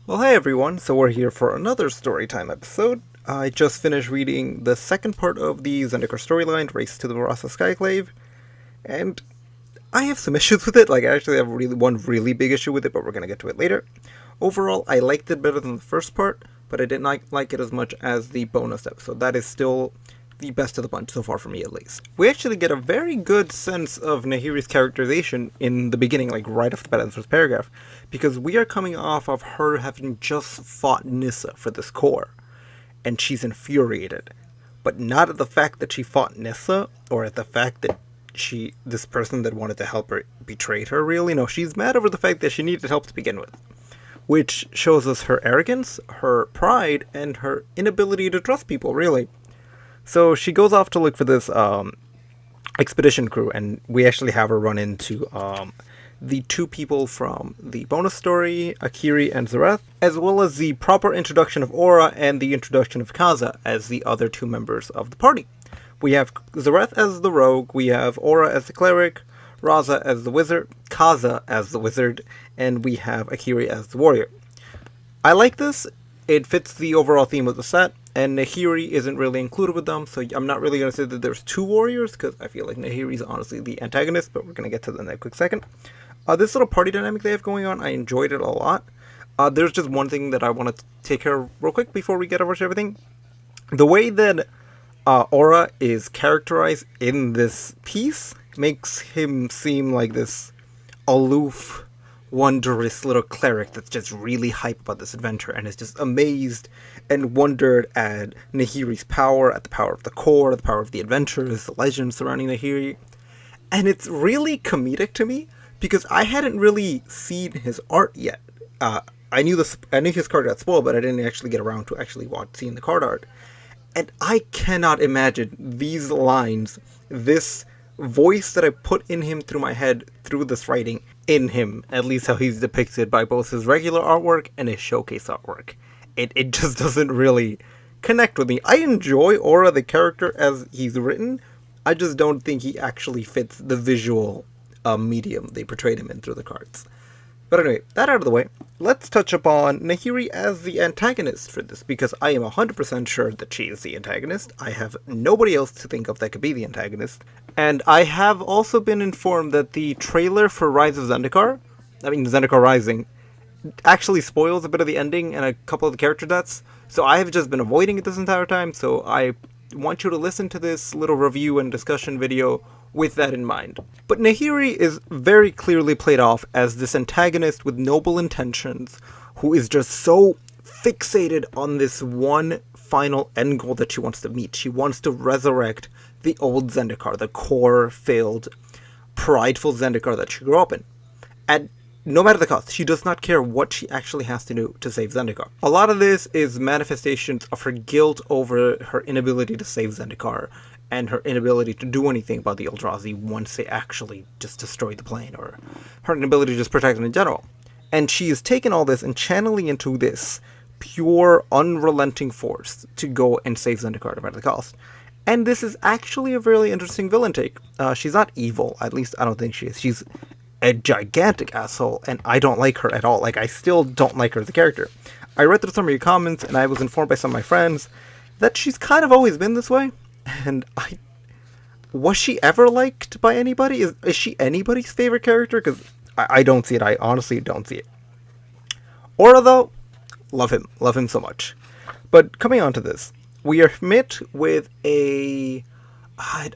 Well, hey everyone, so we're here for another Storytime episode. I just finished reading the second part of the Zendikar storyline, Race to the Murasa Skyclave, and I have some issues with it. I actually have one really big issue with it, but we're gonna get to it later. Overall, I liked it better than the first part, but I did not like it as much as the bonus episode. That is still the best of the bunch so far for me, at least. We actually get a very good sense of Nahiri's characterization in the beginning, right off the bat in the first paragraph, because we are coming off of her having just fought Nissa for this core, and she's infuriated. But not at the fact that she fought Nissa, or at the fact that this person that wanted to help her betrayed her, really. No, she's mad over the fact that she needed help to begin with, which shows us her arrogance, her pride, and her inability to trust people, really. So she goes off to look for this expedition crew, and we actually have her run into the two people from the bonus story, Akiri and Zareth, as well as the proper introduction of Aura and the introduction of Kaza as the other two members of the party. We have Zareth as the rogue, we have Aura as the cleric, Raza as the wizard, Kaza as the wizard, and we have Akiri as the warrior. I like this. It fits the overall theme of the set, and Nahiri isn't really included with them, so I'm not really going to say that there's two warriors, because I feel like Nahiri is honestly the antagonist, but we're going to get to that in a quick second. This little party dynamic they have going on, I enjoyed it a lot. There's just one thing that I want to take care of real quick before we get over to everything. The way that Aura is characterized in this piece makes him seem like this aloof, wondrous little cleric that's just really hyped about this adventure and is just amazed and wondered at Nahiri's power, at the power of the core, the power of the adventures, the legends surrounding Nahiri. And it's really comedic to me because I hadn't really seen his art yet. I knew his card got spoiled, but I didn't actually get around to actually seeing the card art. And I cannot imagine these lines, this voice that I put in him through my head through this writing in him, at least how he's depicted by both his regular artwork and his showcase artwork. It just doesn't really connect with me. I enjoy Aura the character as he's written. I just don't think he actually fits the visual medium they portrayed him in through the cards. But anyway, that out of the way, let's touch upon Nahiri as the antagonist for this, because I am 100% sure that she is the antagonist. I have nobody else to think of that could be the antagonist. And I have also been informed that the trailer for Zendikar Rising, actually spoils a bit of the ending and a couple of the character deaths. So I have just been avoiding it this entire time, so I want you to listen to this little review and discussion video with that in mind. But Nahiri is very clearly played off as this antagonist with noble intentions, who is just so fixated on this one final end goal that she wants to meet. She wants to resurrect the old Zendikar, the core-filled, prideful Zendikar that she grew up in. And no matter the cost, she does not care what she actually has to do to save Zendikar. A lot of this is manifestations of her guilt over her inability to save Zendikar, and her inability to do anything about the Eldrazi once they actually just destroy the plane, or her inability to just protect them in general. And she is taking all this and channeling into this pure, unrelenting force to go and save Zendikar no matter the cost. And this is actually a really interesting villain take. She's not evil, at least I don't think she is. She's a gigantic asshole, and I don't like her at all. I still don't like her as a character. I read through some of your comments, and I was informed by some of my friends that she's kind of always been this way. And was she ever liked by anybody? Is she anybody's favorite character? Because I don't see it. I honestly don't see it. Aura, though, love him so much. But coming on to this, we are met with I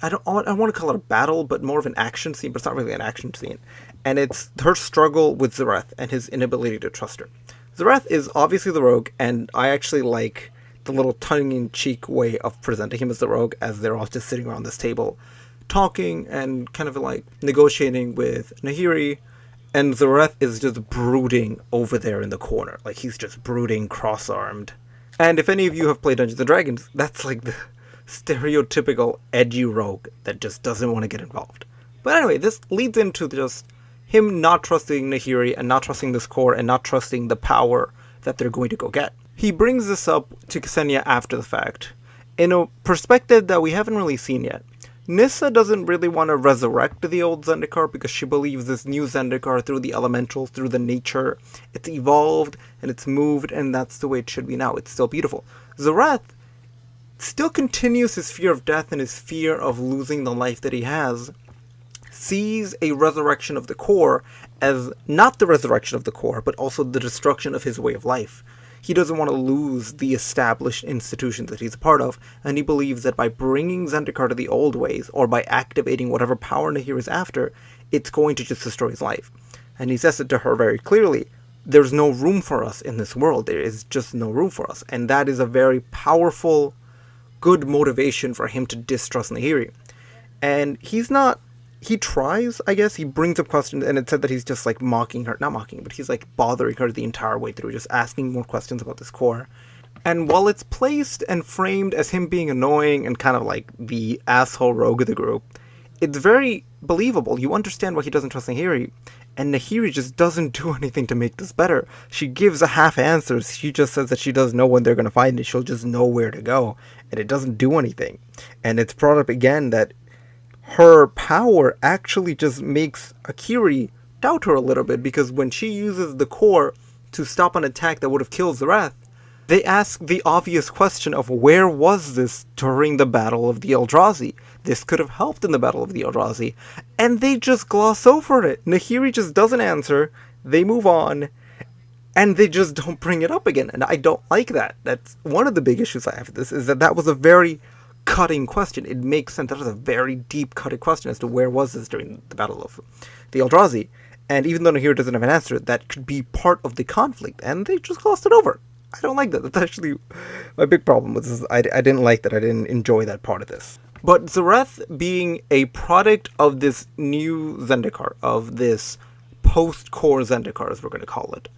don't want to call it a battle, but more of an action scene, but it's not really an action scene. And it's her struggle with Zareth and his inability to trust her. Zareth is obviously the rogue, and I actually like the little tongue-in-cheek way of presenting him as the rogue, as they're all just sitting around this table talking and kind of negotiating with Nahiri, and Zareth is just brooding over there in the corner. He's just brooding, cross-armed. And if any of you have played Dungeons & Dragons, that's the stereotypical edgy rogue that just doesn't want to get involved. But anyway, this leads into just him not trusting Nahiri and not trusting this core and not trusting the power that they're going to go get. He brings this up to Ksenia after the fact, in a perspective that we haven't really seen yet. Nissa doesn't really want to resurrect the old Zendikar because she believes this new Zendikar, through the elementals, through the nature, it's evolved and it's moved, and that's the way it should be now. It's still beautiful. Zareth still continues his fear of death and his fear of losing the life that he has, sees a resurrection of the core as not the resurrection of the core, but also the destruction of his way of life. He doesn't want to lose the established institutions that he's a part of, and he believes that by bringing Zendikar to the old ways, or by activating whatever power Nahir is after, it's going to just destroy his life. And he says it to her very clearly: there's no room for us in this world, there is just no room for us. And that is a very powerful, good motivation for him to distrust Nahiri. And he tries, I guess. He brings up questions, and it said that he's just like mocking her, not mocking, but he's like bothering her the entire way through, just asking more questions about this core. And while it's placed and framed as him being annoying and kind of like the asshole rogue of the group, it's very believable. You understand why he doesn't trust Nahiri, and Nahiri just doesn't do anything to make this better. She gives a half answer. She just says that she doesn't know when they're going to find it. She'll just know where to go, and it doesn't do anything. And it's brought up again that her power actually just makes Akiri doubt her a little bit, because when she uses the core to stop an attack that would have killed Zareth, they ask the obvious question of where was this during the Battle of the Eldrazi? This could have helped in the Battle of the Eldrazi, and they just gloss over it. Nahiri just doesn't answer, they move on, and they just don't bring it up again, and I don't like that. That's one of the big issues I have with this, is that was a very cutting question. It makes sense. That was a very deep cutting question as to where was this during the Battle of the Eldrazi. And even though Nahir doesn't have an answer, that could be part of the conflict, and they just glossed it over. I don't like that. That's actually my big problem with this. I didn't like that. I didn't enjoy that part of this. But Zareth being a product of this new Zendikar, of this post-core Zendikar, as we're going to call it,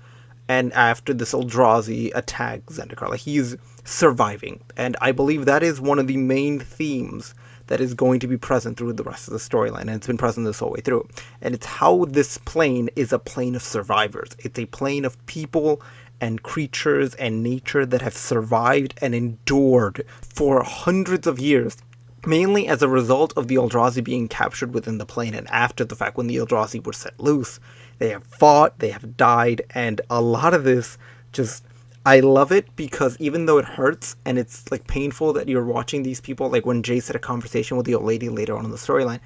and after this Eldrazi attack Zendikar, like, he's surviving. And I believe that is one of the main themes that is going to be present through the rest of the storyline, and it's been present this whole way through. And it's how this plane is a plane of survivors. It's a plane of people and creatures and nature that have survived and endured for hundreds of years, mainly as a result of the Eldrazi being captured within the plane, and after the fact when the Eldrazi were set loose. They have fought, they have died, and a lot of this just, I love it, because even though it hurts and it's like painful that you're watching these people, like when Jace had a conversation with the old lady later on in the storyline.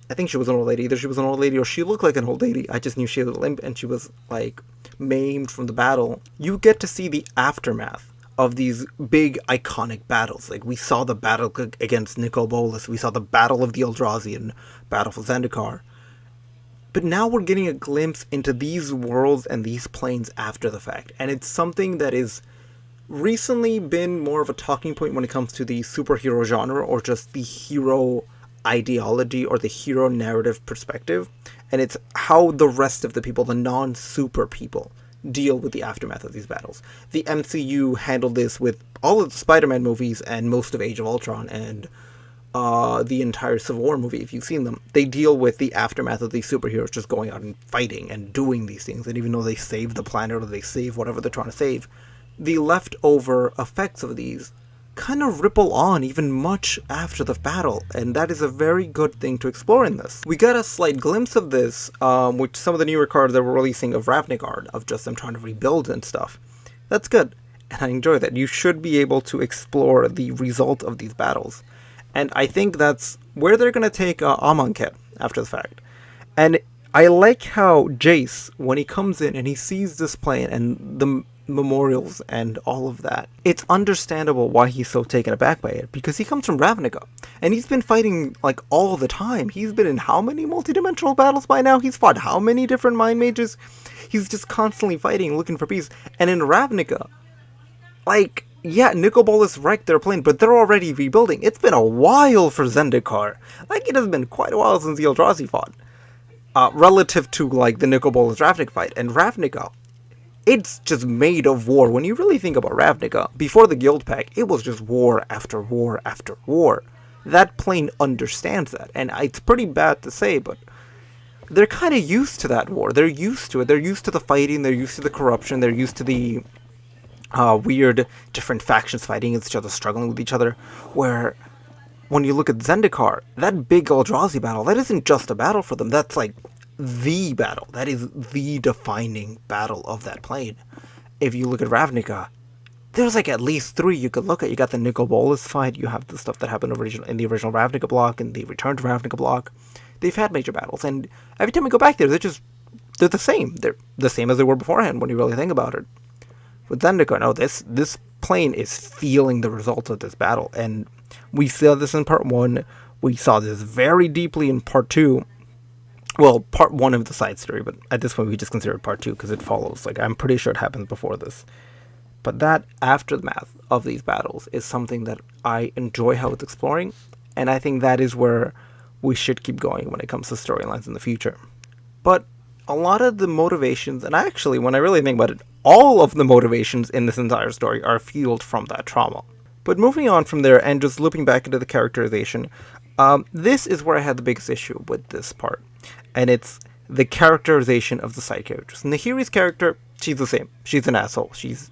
I think she was an old lady. Either she was an old lady or she looked like an old lady. I just knew she had a limp and she was like maimed from the battle. You get to see the aftermath of these big iconic battles. Like, we saw the battle against Nicol Bolas, we saw the Battle of the Eldrazi and Battle for Zendikar. But now we're getting a glimpse into these worlds and these planes after the fact. And it's something that is recently been more of a talking point when it comes to the superhero genre, or just the hero ideology or the hero narrative perspective. And it's how the rest of the people, the non-super people, deal with the aftermath of these battles. The MCU handled this with all of the Spider-Man movies and most of Age of Ultron and the entire Civil War movie, if you've seen them. They deal with the aftermath of these superheroes just going out and fighting and doing these things, and even though they save the planet or they save whatever they're trying to save, the leftover effects of these kind of ripple on even much after the battle, and that is a very good thing to explore in this. We got a slight glimpse of this, with some of the newer cards that were releasing of Ravnigard, of just them trying to rebuild and stuff. That's good, and I enjoy that. You should be able to explore the result of these battles. And I think that's where they're going to take Amonkhet after the fact. And I like how Jace, when he comes in and he sees this plane and the memorials and all of that, it's understandable why he's so taken aback by it, because he comes from Ravnica, and he's been fighting like all the time. He's been in how many multidimensional battles by now? He's fought how many different mind mages? He's just constantly fighting, looking for peace. And in Ravnica, like, yeah, Nicol Bolas wrecked their plane, but they're already rebuilding. It's been a while for Zendikar. Like, it has been quite a while since the Eldrazi fought. Relative to, like, the Nicol Bolas Ravnica fight. And Ravnica, it's just made of war. When you really think about Ravnica, before the Guild Pack, it was just war after war after war. That plane understands that. And it's pretty bad to say, but they're kind of used to that war. They're used to it. They're used to the fighting. They're used to the corruption. They're used to the weird different factions fighting against each other, struggling with each other, where when you look at Zendikar, that big Eldrazi battle, that isn't just a battle for them, that's like the battle. That is the defining battle of that plane. If you look at Ravnica, there's like at least 3 you could look at. You got the Nicol Bolas fight, you have the stuff that happened in the original Ravnica block, and the Return to Ravnica block. They've had major battles, and every time we go back there, they're the same. They're the same as they were beforehand when you really think about it. With Zendikar, no, this plane is feeling the results of this battle, and we saw this in part 1, we saw this very deeply in part 2, well, part 1 of the side story, but at this point we just consider it part 2, because it follows, like, I'm pretty sure it happens before this. But that aftermath of these battles is something that I enjoy how it's exploring, and I think that is where we should keep going when it comes to storylines in the future. But a lot of the motivations, and actually, when I really think about it, all of the motivations in this entire story are fueled from that trauma. But moving on from there and just looping back into the characterization, this is where I had the biggest issue with this part. And it's the characterization of the side characters. Nahiri's character, she's the same. She's an asshole. She's,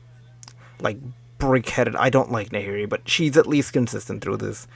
like, brick-headed. I don't like Nahiri, but she's at least consistent through this.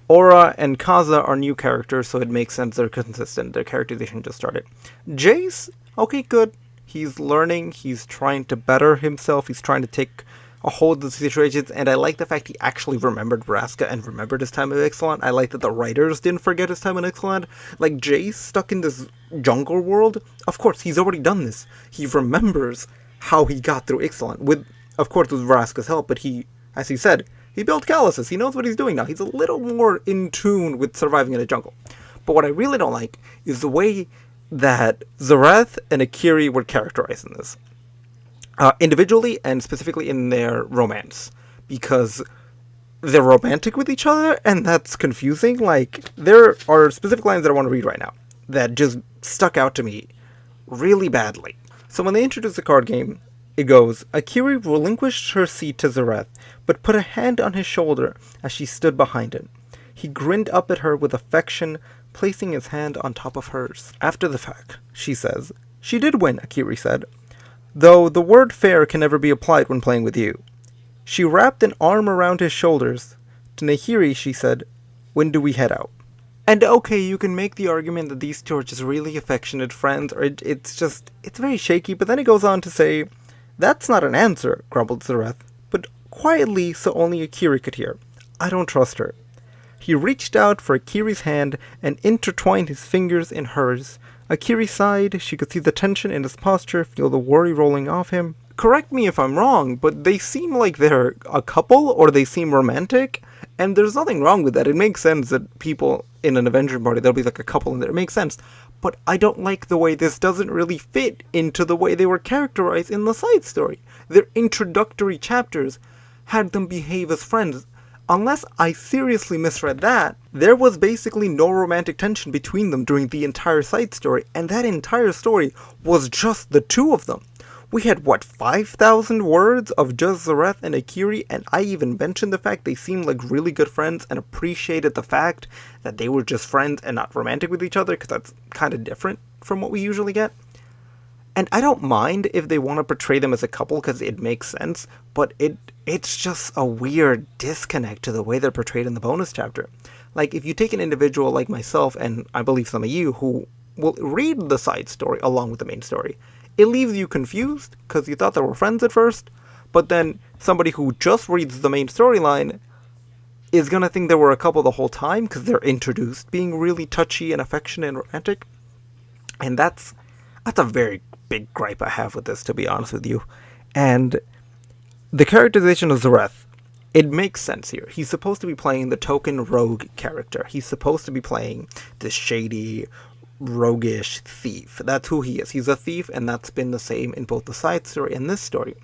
Aura and Kaza are new characters, so it makes sense they're consistent. Their characterization just started. Jace, okay, good. He's learning. He's trying to better himself. He's trying to take a hold of the situations, and I like the fact he actually remembered Vraska and remembered his time in Ixalan. I like that the writers didn't forget his time in Ixalan. Like, Jace stuck in this jungle world, of course, he's already done this. He remembers how he got through Ixalan, with Vraska's help, but he, as he said, he built calluses. He knows what he's doing now. He's a little more in tune with surviving in a jungle. But what I really don't like is the way that Zareth and Akiri were characterized in this. Individually and specifically in their romance, because they're romantic with each other, and that's confusing. Like, there are specific lines that I want to read right now that just stuck out to me really badly. So when they introduced the card game, it goes, Akiri relinquished her seat to Zareth, but put a hand on his shoulder as she stood behind him. He grinned up at her with affection, placing his hand on top of hers. After the fact, she says, she did win, Akiri said, though the word fair can never be applied when playing with you. She wrapped an arm around his shoulders. To Nahiri, she said, when do we head out? And okay, you can make the argument that these two are just really affectionate friends, or it's very shaky, but then it goes on to say, that's not an answer, grumbled Zareth, but quietly so only Akiri could hear. I don't trust her. He reached out for Akiri's hand and intertwined his fingers in hers. Akiri sighed. She could see the tension in his posture, feel the worry rolling off him. Correct me if I'm wrong, but they seem like they're a couple, or they seem romantic, and there's nothing wrong with that. It makes sense that people in an Avenger party, there'll be like a couple in there. It makes sense. But I don't like the way this doesn't really fit into the way they were characterized in the side story. Their introductory chapters had them behave as friends. Unless I seriously misread that, there was basically no romantic tension between them during the entire side story, and that entire story was just the two of them. We had, 5,000 words of just Zareth and Akiri, and I even mentioned the fact they seemed like really good friends and appreciated the fact that they were just friends and not romantic with each other, because that's kind of different from what we usually get. And I don't mind if they want to portray them as a couple, because it makes sense, but it's just a weird disconnect to the way they're portrayed in the bonus chapter. Like, if you take an individual like myself, and I believe some of you, who will read the side story along with the main story, it leaves you confused, because you thought they were friends at first, but then somebody who just reads the main storyline is going to think they were a couple the whole time, because they're introduced being really touchy and affectionate and romantic. And that's a very big gripe I have with this, to be honest with you. And the characterization of Zareth, it makes sense here. He's supposed to be playing the token rogue character. He's supposed to be playing this shady, roguish thief. That's who he is. He's a thief, and that's been the same in both the side story and this story.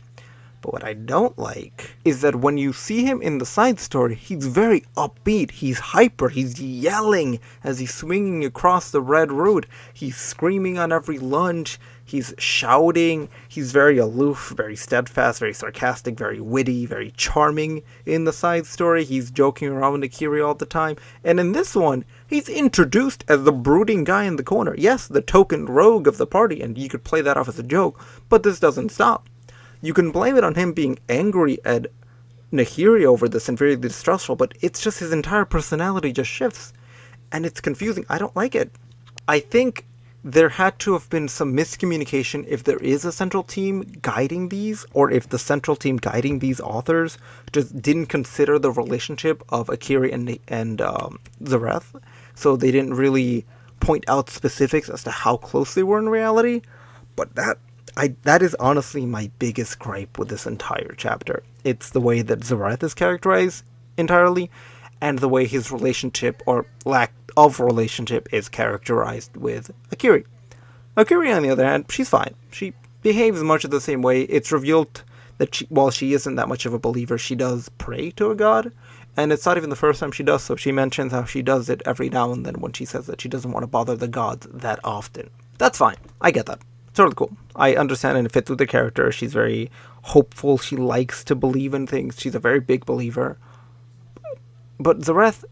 But what I don't like is that when you see him in the side story, he's very upbeat, he's hyper, he's yelling as he's swinging across the red road, he's screaming on every lunge, he's shouting, he's very aloof, very steadfast, very sarcastic, very witty, very charming in the side story, he's joking around with Akiri all the time, and in this one, he's introduced as the brooding guy in the corner. Yes, the token rogue of the party, and you could play that off as a joke, but this doesn't stop. You can blame it on him being angry at Nahiri over this and very distrustful, but it's just his entire personality just shifts. And it's confusing. I don't like it. I think there had to have been some miscommunication if there is a central team guiding these, or if the central team guiding these authors just didn't consider the relationship of Akiri and Zareth, so they didn't really point out specifics as to how close they were in reality. But that is honestly my biggest gripe with this entire chapter. It's the way that Zareth is characterized entirely, and the way his relationship, or lack of relationship, is characterized with Akiri. Akiri, on the other hand, she's fine. She behaves much of the same way. It's revealed that while she isn't that much of a believer, she does pray to a god, and it's not even the first time she does so. She mentions how she does it every now and then when she says that she doesn't want to bother the gods that often. That's fine. I get that. It's totally cool. I understand, and it fits with the character. She's very hopeful. She likes to believe in things. She's a very big believer. But Zareth,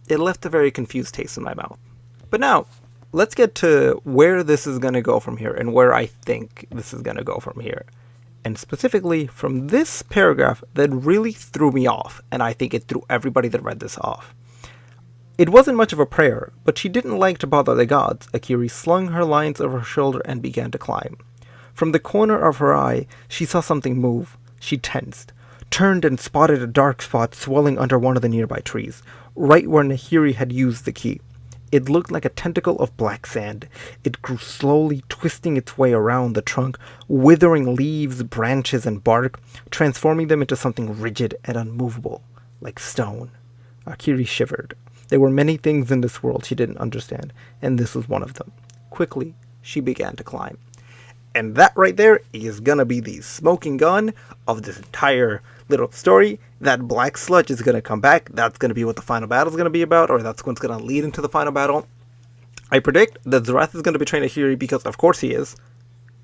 it left a very confused taste in my mouth. But now, let's get to where this is going to go from here, and where I think this is going to go from here. And specifically, from this paragraph that really threw me off, and I think it threw everybody that read this off. It wasn't much of a prayer, but she didn't like to bother the gods. Akiri slung her lines over her shoulder and began to climb. From the corner of her eye, she saw something move. She tensed, turned and spotted a dark spot swelling under one of the nearby trees, right where Nahiri had used the key. It looked like a tentacle of black sand. It grew slowly, twisting its way around the trunk, withering leaves, branches, and bark, transforming them into something rigid and unmovable, like stone. Akiri shivered. There were many things in this world she didn't understand, and this was one of them. Quickly, she began to climb. And that right there is gonna be the smoking gun of this entire little story. That black sludge is gonna come back. That's gonna be what the final battle is gonna be about, or that's what's gonna lead into the final battle. I predict that Zareth is gonna betray Nahiri because of course he is.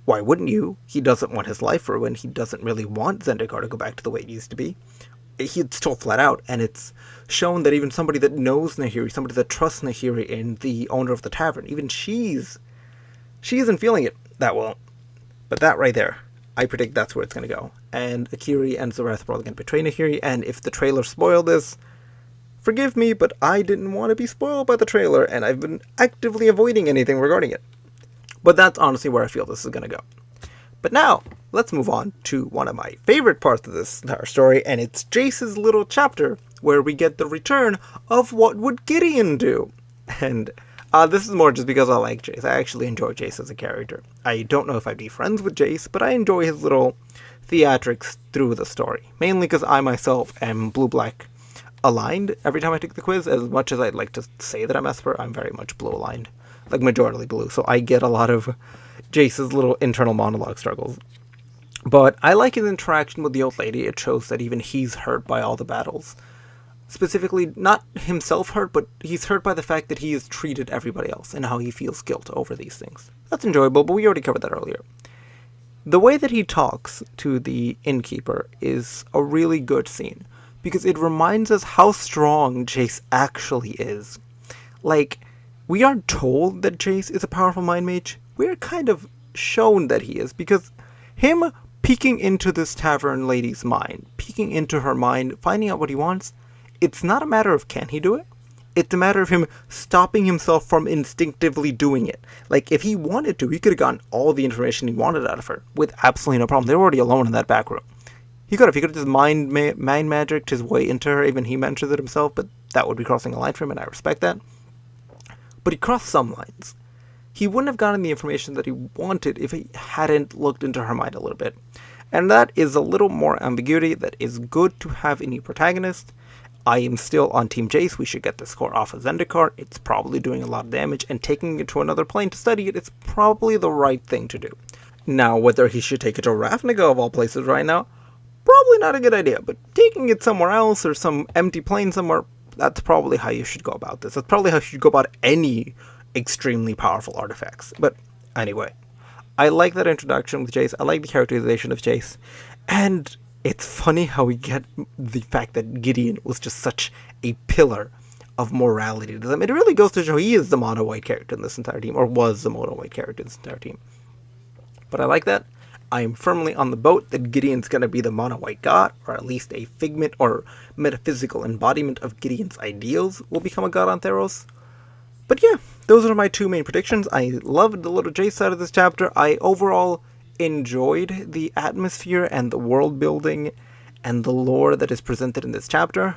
Why wouldn't you? He doesn't want his life ruined. He doesn't really want Zendikar to go back to the way it used to be. He's told flat out, and it's shown that even somebody that knows Nahiri, somebody that trusts Nahiri in the owner of the tavern, even she isn't feeling it that well. But that right there, I predict that's where it's going to go. And Akiri and Zareth are probably going to betray Nahiri, and if the trailer spoiled this, forgive me, but I didn't want to be spoiled by the trailer, and I've been actively avoiding anything regarding it. But that's honestly where I feel this is going to go. But now, let's move on to one of my favorite parts of this entire story, and it's Jace's little chapter, where we get the return of what would Gideon do. And this is more just because I like Jace. I actually enjoy Jace as a character. I don't know if I'd be friends with Jace, but I enjoy his little theatrics through the story. Mainly because I myself am blue-black aligned every time I take the quiz. As much as I'd like to say that I'm Esper, I'm very much blue aligned. Like majority blue. So I get a lot of Jace's little internal monologue struggles. But I like his interaction with the old lady. It shows that even he's hurt by all the battles. Specifically, not himself hurt, but he's hurt by the fact that he has treated everybody else and how he feels guilt over these things. That's enjoyable, but we already covered that earlier. The way that he talks to the innkeeper is a really good scene, because it reminds us how strong Jace actually is. Like, we aren't told that Jace is a powerful mind mage. We're kind of shown that he is, because him peeking into this tavern lady's mind, peeking into her mind, finding out what he wants, it's not a matter of can he do it. It's a matter of him stopping himself from instinctively doing it. Like, if he wanted to, he could have gotten all the information he wanted out of her with absolutely no problem. They were already alone in that back room. He could have just mind magicked his way into her. Even he mentions it himself, but that would be crossing a line for him, and I respect that. But he crossed some lines. He wouldn't have gotten the information that he wanted if he hadn't looked into her mind a little bit. And that is a little more ambiguity that is good to have in your protagonist. I am still on Team Jace. We should get the score off of Zendikar. It's probably doing a lot of damage, and taking it to another plane to study it is probably the right thing to do. Now, whether he should take it to Ravnica of all places right now, probably not a good idea, but taking it somewhere else or some empty plane somewhere, that's probably how you should go about this. That's probably how you should go about any extremely powerful artifacts. But anyway, I like that introduction with Jace. I like the characterization of Jace. And it's funny how we get the fact that Gideon was just such a pillar of morality to them. It really goes to show he is the mono-white character in this entire team, or was the mono-white character in this entire team. But I like that. I am firmly on the boat that Gideon's gonna be the mono-white god, or at least a figment or metaphysical embodiment of Gideon's ideals will become a god on Theros. But yeah, those are my two main predictions. I loved the little J side of this chapter. I overall enjoyed the atmosphere and the world building and the lore that is presented in this chapter.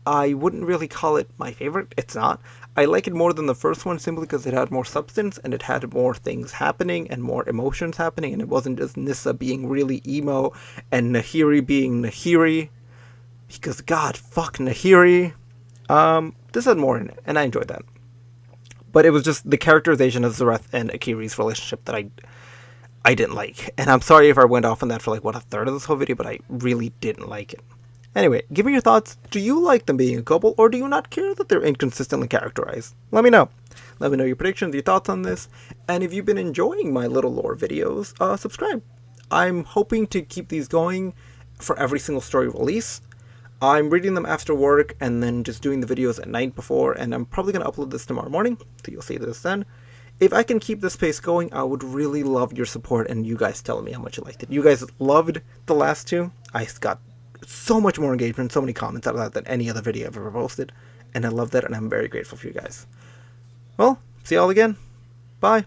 I wouldn't really call it my favorite. It's not. I like it more than the first one simply because it had more substance and it had more things happening and more emotions happening, and it wasn't just Nissa being really emo and Nahiri being Nahiri. Because God, fuck Nahiri. This had more in it, and I enjoyed that. But it was just the characterization of Zareth and Akiri's relationship that I didn't like. And I'm sorry if I went off on that for a third of this whole video, but I really didn't like it. Anyway, give me your thoughts. Do you like them being a couple, or do you not care that they're inconsistently characterized? Let me know. Let me know your predictions, your thoughts on this, and if you've been enjoying my little lore videos, subscribe. I'm hoping to keep these going for every single story release. I'm reading them after work and then just doing the videos at night before, and I'm probably going to upload this tomorrow morning, so you'll see this then. If I can keep this pace going, I would really love your support and you guys telling me how much you liked it. You guys loved the last two. I got so much more engagement, so many comments out of that than any other video I've ever posted, and I love that, and I'm very grateful for you guys. Well, see y'all again. Bye.